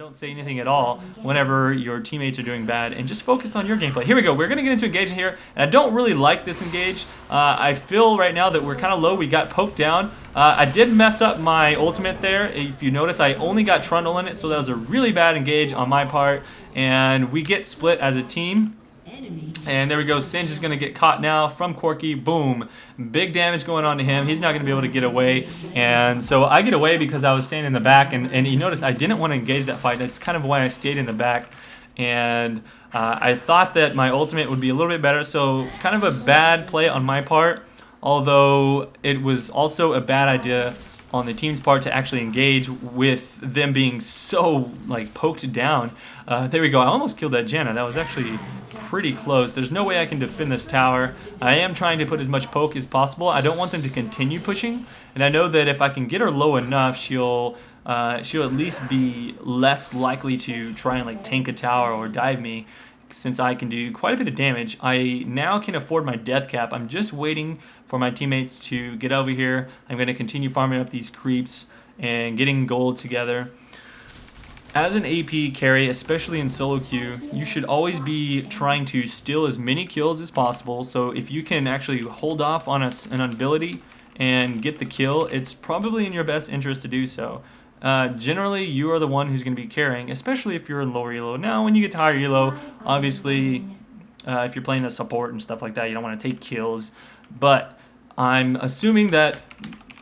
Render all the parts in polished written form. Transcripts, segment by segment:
don't say anything at all whenever your teammates are doing bad, and just focus on your gameplay. Here we go. We're going to get into engagement here, and I don't really like this engage. I feel right now that we're kind of low. We got poked down. I did mess up my ultimate there. If you notice, I only got Trundle in it, so that was a really bad engage on my part, and we get split as a team. And there we go. Singe is going to get caught now from Corky. Boom. Big damage going on to him. He's not going to be able to get away. And so I get away because I was staying in the back. And you notice I didn't want to engage that fight. That's kind of why I stayed in the back. And I thought that my ultimate would be a little bit better. So kind of a bad play on my part. Although it was also a bad idea on the team's part to actually engage with them being so like poked down. There we go. I almost killed that Janna. That was actually pretty close. There's no way I can defend this tower. I am trying to put as much poke as possible. I don't want them to continue pushing, and I know that if I can get her low enough, she'll at least be less likely to try and like tank a tower or dive me, since I can do quite a bit of damage. I now can afford my death cap. I'm just waiting for my teammates to get over here. I'm going to continue farming up these creeps and getting gold together. As an AP carry, especially in solo queue, you should always be trying to steal as many kills as possible. So if you can actually hold off on an ability and get the kill, it's probably in your best interest to do so. Generally, you are the one who's going to be carrying, especially if you're in lower elo. Now, when you get to higher elo, obviously, if you're playing a support and stuff like that, you don't want to take kills. But I'm assuming that,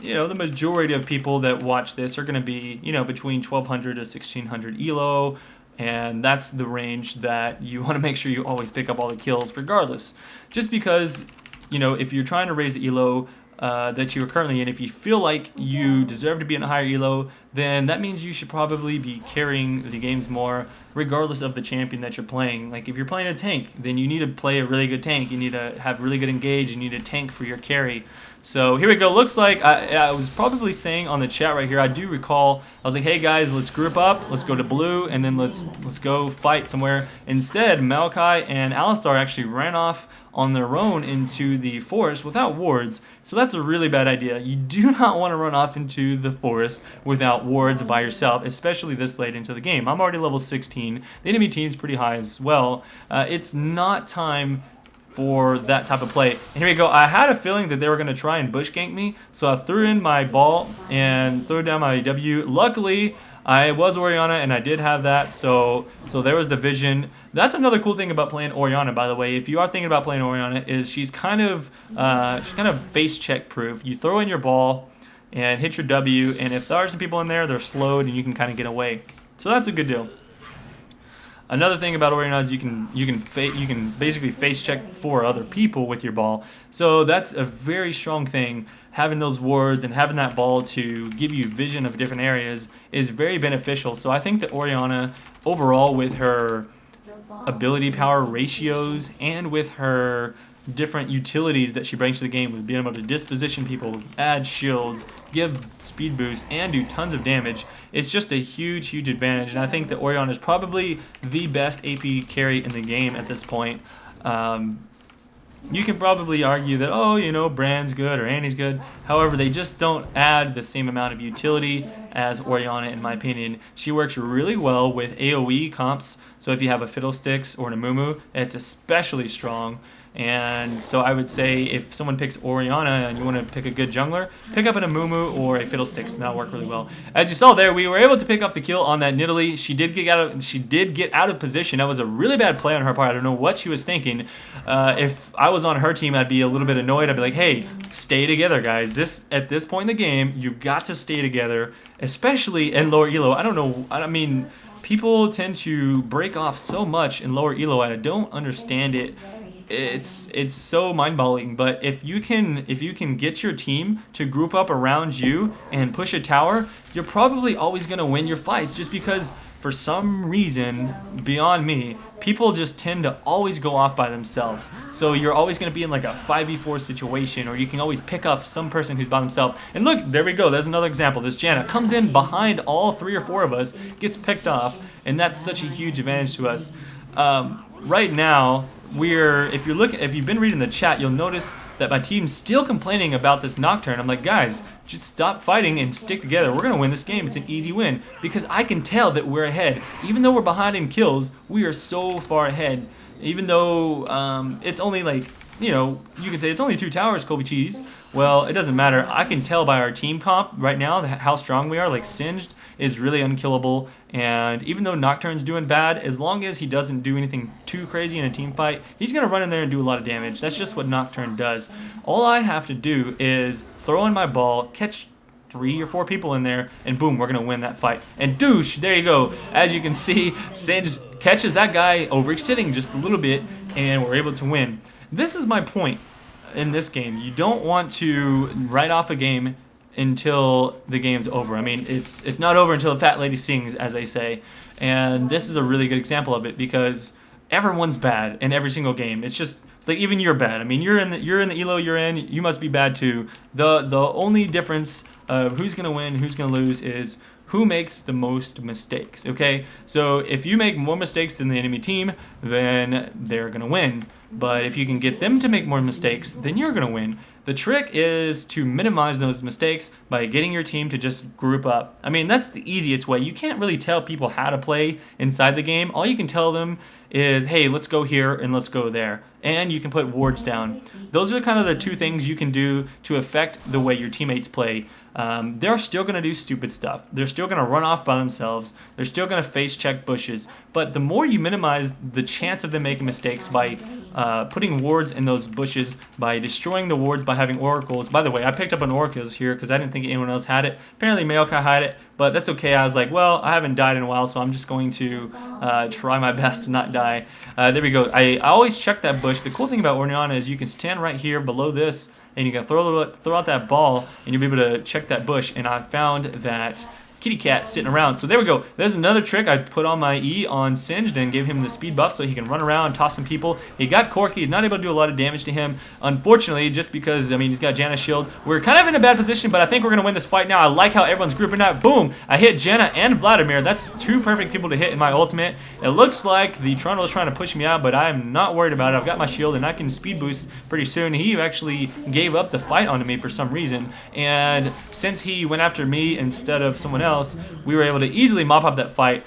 you know, the majority of people that watch this are going to be, you know, between 1200 to 1600 elo, and that's the range that you want to make sure you always pick up all the kills regardless. Just because, you know, if you're trying to raise the elo that you are currently in, if you feel like you deserve to be in a higher elo, then that means you should probably be carrying the games more regardless of the champion that you're playing. Like if you're playing a tank, then you need to play a really good tank. You need to have really good engage. You need a tank for your carry. So here we go. Looks like I was probably saying on the chat right here, I do recall, I was like, hey guys, let's group up, let's go to blue, and then let's go fight somewhere. Instead, Maokai and Alistar actually ran off on their own into the forest without wards. So that's a really bad idea. You do not want to run off into the forest without wards by yourself, especially this late into the game. I'm already level 16. The enemy team's pretty high as well. It's not time for that type of play. And here we go. I had a feeling that they were going to try and bush gank me, so I threw in my ball and threw down my W. Luckily, I was Orianna and I did have that, so there was the vision. That's another cool thing about playing Orianna, by the way. If you are thinking about playing Orianna, is she's kind of face check proof. You throw in your ball and hit your W, and if there are some people in there, they're slowed and you can kind of get away. So that's a good deal. Another thing about Orianna is you can basically face check for other people with your ball. So that's a very strong thing. Having those wards and having that ball to give you vision of different areas is very beneficial. So I think that Orianna overall, with her ability power ratios and with her different utilities that she brings to the game, with being able to disposition people, add shields, give speed boost, and do tons of damage, it's just a huge advantage. And I think that Orianna is probably the best AP carry in the game at this point. You can probably argue that, oh, you know, Brand's good or Annie's good. However, they just don't add the same amount of utility as Orianna, in my opinion. She works really well with AoE comps, so if you have a Fiddlesticks or an Amumu, it's especially strong. And so I would say if someone picks Orianna and you want to pick a good jungler, pick up an Amumu or a Fiddlesticks, and that'll work really well. As you saw there, we were able to pick up the kill on that Nidalee. She did get out of position. That was a really bad play on her part. I don't know what she was thinking. If I was on her team, I'd be a little bit annoyed. I'd be like, hey, stay together, guys. At this point in the game, you've got to stay together, especially in lower elo. I don't know. I mean, people tend to break off so much in lower elo, and I don't understand it. It's so mind-boggling. But if you can get your team to group up around you and push a tower, you're probably always going to win your fights, just because for some reason beyond me, people just tend to always go off by themselves. So you're always going to be in like a 5v4 situation, or you can always pick up some person who's by themselves. And look, there we go. There's another example. This Janna comes in behind all 3 or 4 of us, gets picked off, and that's such a huge advantage to us. right now, if you've been reading the chat, you'll notice that my team's still complaining about this Nocturne. I'm like, guys, just stop fighting and stick together. We're gonna win this game. It's an easy win because I can tell that we're ahead. Even though we're behind in kills, we are so far ahead. Even though it's only like, you know, you can say it's only 2 towers, Colby Cheese. Well, it doesn't matter. I can tell by our team comp right now how strong we are. Like, Singed is really unkillable, and even though Nocturne's doing bad, as long as he doesn't do anything too crazy in a team fight, he's going to run in there and do a lot of damage. That's just what Nocturne does. All I have to do is throw in my ball, catch 3 or 4 people in there, and boom, we're going to win that fight. And douche, there you go. As you can see, Singed catches that guy overextending just a little bit, and we're able to win. This is my point in this game. You don't want to write off a game until the game's over. I mean, it's not over until the fat lady sings, as they say. And this is a really good example of it because everyone's bad in every single game. It's like even you're bad. I mean, you're in the elo you're in, you must be bad too. The only difference of who's gonna win, who's gonna lose is who makes the most mistakes, okay? So if you make more mistakes than the enemy team, then they're gonna win. But if you can get them to make more mistakes, then you're gonna win. The trick is to minimize those mistakes by getting your team to just group up. I mean, that's the easiest way. You can't really tell people how to play inside the game. All you can tell them is, hey, let's go here and let's go there. And you can put wards down. Those are kind of the 2 things you can do to affect the way your teammates play. They're still going to do stupid stuff. They're still going to run off by themselves. They're still going to face check bushes. But the more you minimize the chance of them making mistakes by putting wards in those bushes, by destroying the wards, by having oracles. By the way, I picked up an oracles here because I didn't think anyone else had it. Apparently Mayokai had it, but that's okay. I was like, well, I haven't died in a while, so I'm just going to try my best to not die. There we go. I always check that bush. The cool thing about Orianna is you can stand right here below this, and you can throw out that ball, and you'll be able to check that bush. And I found that kitty cat sitting around. So there we go. There's another trick. I put on my E on Singed and gave him the speed buff so he can run around and toss some people. He got Corky. He's not able to do a lot of damage to him, unfortunately, just because, I mean, he's got Janna's shield. We're kind of in a bad position, but I think we're going to win this fight now. I like how everyone's grouping up. Boom! I hit Janna and Vladimir. That's 2 perfect people to hit in my ultimate. It looks like the Trundle is trying to push me out, but I'm not worried about it. I've got my shield, and I can speed boost pretty soon. He actually gave up the fight onto me for some reason, and since he went after me instead of someone else, we were able to easily mop up that fight.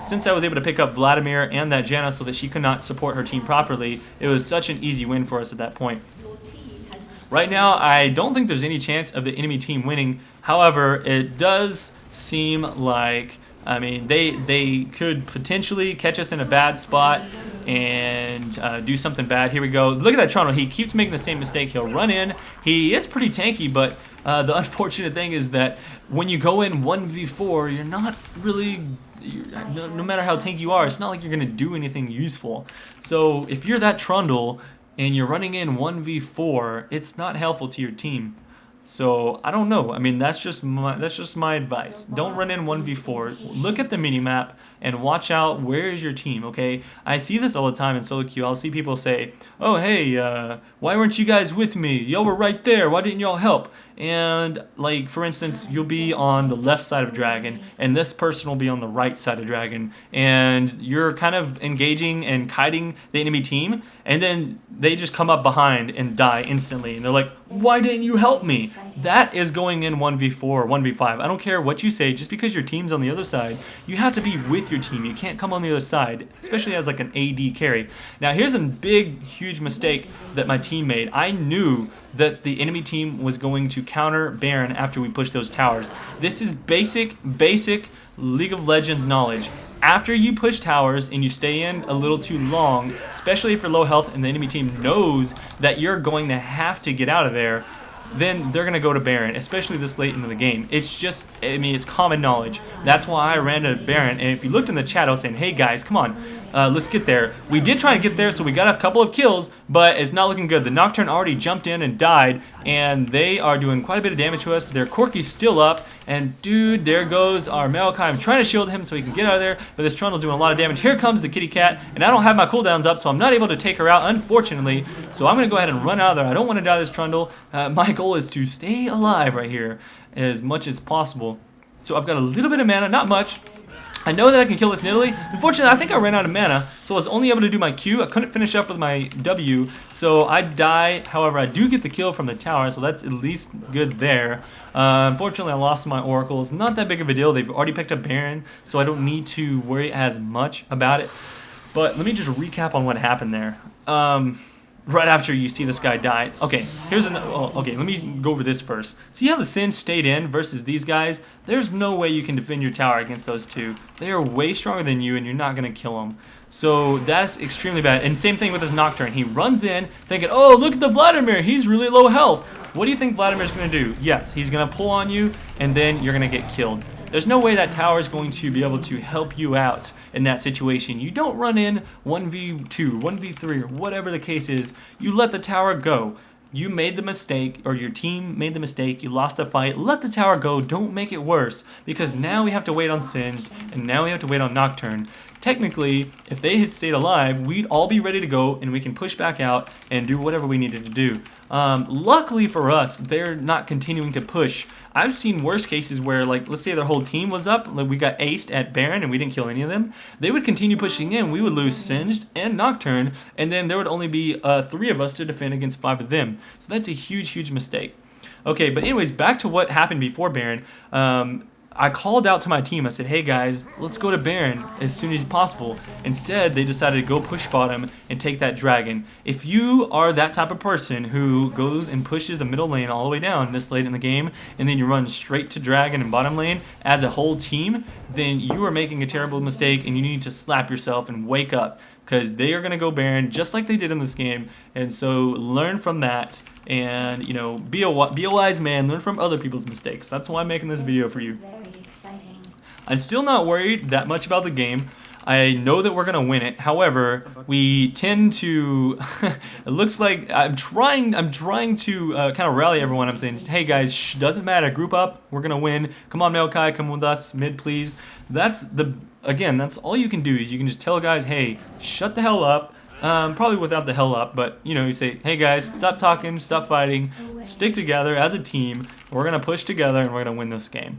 Since I was able to pick up Vladimir and that Janna so that she could not support her team properly, it was such an easy win for us at that point. Right now, I don't think there's any chance of the enemy team winning. However, it does seem like, I mean, they could potentially catch us in a bad spot and do something bad. Here we go. Look at that Toronto. He keeps making the same mistake. He'll run in. He is pretty tanky, but the unfortunate thing is that when you go in 1v4, you're not really, no matter how tanky you are, it's not like you're going to do anything useful. So if you're that Trundle and you're running in 1v4, it's not helpful to your team. So I don't know. I mean, that's just my advice. Don't run in 1v4. Look at the minimap and watch out where is your team, okay? I see this all the time in solo queue. I'll see people say, oh, hey, why weren't you guys with me? Y'all were right there. Why didn't y'all help? And, like, for instance, you'll be on the left side of Dragon, and this person will be on the right side of Dragon, and you're kind of engaging and kiting the enemy team, and then they just come up behind and die instantly, and they're like, why didn't you help me? That is going in 1v4 or 1v5. I don't care what you say, just because your team's on the other side, you have to be with your team. You can't come on the other side, especially as like an AD carry. Now, here's a big, huge mistake that my team made. I knew that the enemy team was going to counter Baron after we pushed those towers. This is basic League of Legends knowledge. After you push towers and you stay in a little too long, especially if you're low health and the enemy team knows that you're going to have to get out of there, then they're going to go to Baron, especially this late into the game. It's just, I mean, it's common knowledge. That's why I ran to Baron, and if you looked in the chat, I was saying, hey guys, come on, let's get there. We did try to get there, so we got a couple of kills, but it's not looking good. The Nocturne already jumped in and died, and they are doing quite a bit of damage to us. Their Corky's still up, and dude, there goes our Maokai. I'm trying to shield him so he can get out of there, but this Trundle's doing a lot of damage. Here comes the kitty cat, and I don't have my cooldowns up, so I'm not able to take her out, unfortunately. So I'm going to go ahead and run out of there. I don't want to die this Trundle. My goal is to stay alive right here as much as possible. So I've got a little bit of mana, not much. I know that I can kill this Nidalee. Unfortunately, I think I ran out of mana, so I was only able to do my Q. I couldn't finish up with my W, so I die. However, I do get the kill from the tower, so that's at least good there. Unfortunately, I lost my oracles. Not that big of a deal. They've already picked up Baron, so I don't need to worry as much about it. But let me just recap on what happened there. Right after you see this guy die. Okay, here's an. Oh, okay, let me go over this first. See how the Sin stayed in versus these guys? There's no way you can defend your tower against those two. They are way stronger than you, and you're not gonna kill them. So that's extremely bad. And same thing with his Nocturne. He runs in thinking, "Oh, look at the Vladimir. He's really low health." What do you think Vladimir's gonna do? Yes, he's gonna pull on you, and then you're gonna get killed. There's no way that tower is going to be able to help you out in that situation. You don't run in 1v2, 1v3, or whatever the case is. You let the tower go. You made the mistake, or your team made the mistake. You lost the fight. Let the tower go. Don't make it worse, because now we have to wait on Singed, and now we have to wait on Nocturne. Technically, if they had stayed alive, we'd all be ready to go, and we can push back out and do whatever we needed to do. Luckily for us, they're not continuing to push. I've seen worse cases where, like, let's say their whole team was up, like we got aced at Baron and we didn't kill any of them. They would continue pushing in. We would lose Singed and Nocturne, and then there would only be 3 of us to defend against 5 of them. So that's a huge, huge mistake. Okay, but anyways, back to what happened before Baron. I called out to my team. I said, "Hey guys, let's go to Baron as soon as possible." Instead, they decided to go push bottom and take that dragon. If you are that type of person who goes and pushes the middle lane all the way down this late in the game, and then you run straight to dragon and bottom lane as a whole team, then you are making a terrible mistake, and you need to slap yourself and wake up, because they are going to go Baron just like they did in this game. And so learn from that, and you know, be a wise man. Learn from other people's mistakes. That's why I'm making this video for you. I'm still not worried that much about the game. I know that we're gonna win it. However, we tend to. It looks like I'm trying to kind of rally everyone. I'm saying, "Hey guys, doesn't matter. Group up. We're gonna win. Come on, Maokai, come with us. Mid, please." That's all you can do is you can just tell guys, "Hey, shut the hell up." Probably without the hell up, but you know, you say, "Hey guys, stop talking, stop fighting, stick together as a team. We're gonna push together and we're gonna win this game."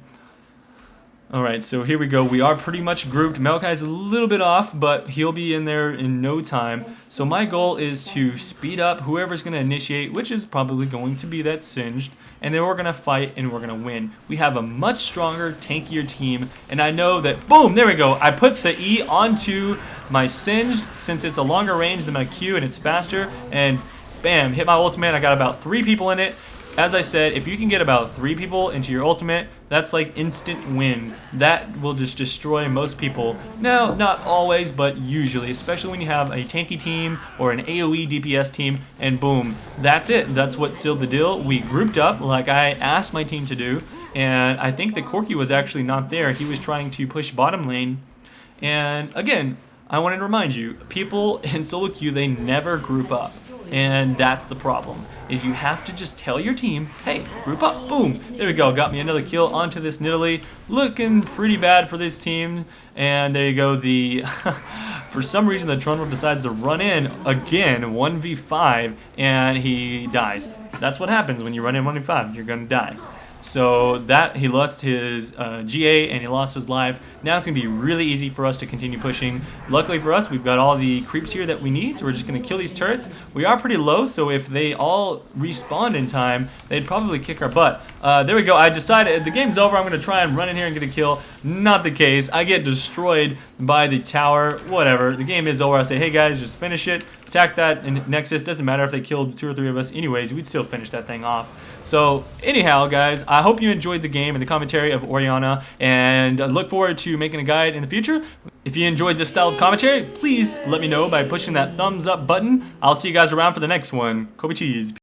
Alright, so here we go. We are pretty much grouped. Maokai's a little bit off, but he'll be in there in no time. So my goal is to speed up whoever's going to initiate, which is probably going to be that Singed, and then we're going to fight and we're going to win. We have a much stronger, tankier team, and I know that, boom, there we go. I put the E onto my Singed since it's a longer range than my Q and it's faster, and bam, hit my ultimate. I got about 3 people in it. As I said, if you can get about 3 people into your ultimate, that's like instant win. That will just destroy most people. Now, not always, but usually, especially when you have a tanky team or an AoE DPS team, and boom, that's it. That's what sealed the deal. We grouped up like I asked my team to do, and I think that Corky was actually not there. He was trying to push bottom lane, and again, I wanted to remind you, people in solo queue, they never group up. And that's the problem, is you have to just tell your team, "Hey, group up." Boom. There we go. Got me another kill onto this Nidalee. Looking pretty bad for this team. And there you go. The for some reason, the Trundle decides to run in again, 1v5, and he dies. That's what happens when you run in 1v5. You're going to die. So that he lost his GA and he lost his life. Now it's going to be really easy for us to continue pushing. Luckily for us, we've got all the creeps here that we need, so we're just going to kill these turrets. We are pretty low, so if they all respawned in time, they'd probably kick our butt. There we go. I decided the game's over. I'm going to try and run in here and get a kill. Not the case. I get destroyed by the tower. Whatever. The game is over. I say, "Hey guys, just finish it. Attack that and Nexus." Doesn't matter if they killed 2 or 3 of us. Anyways, we'd still finish that thing off. So anyhow, guys, I hope you enjoyed the game and the commentary of Orianna, and I look forward to making a guide in the future. If you enjoyed this style of commentary, please let me know by pushing that thumbs up button. I'll see you guys around for the next one. Colby Cheese.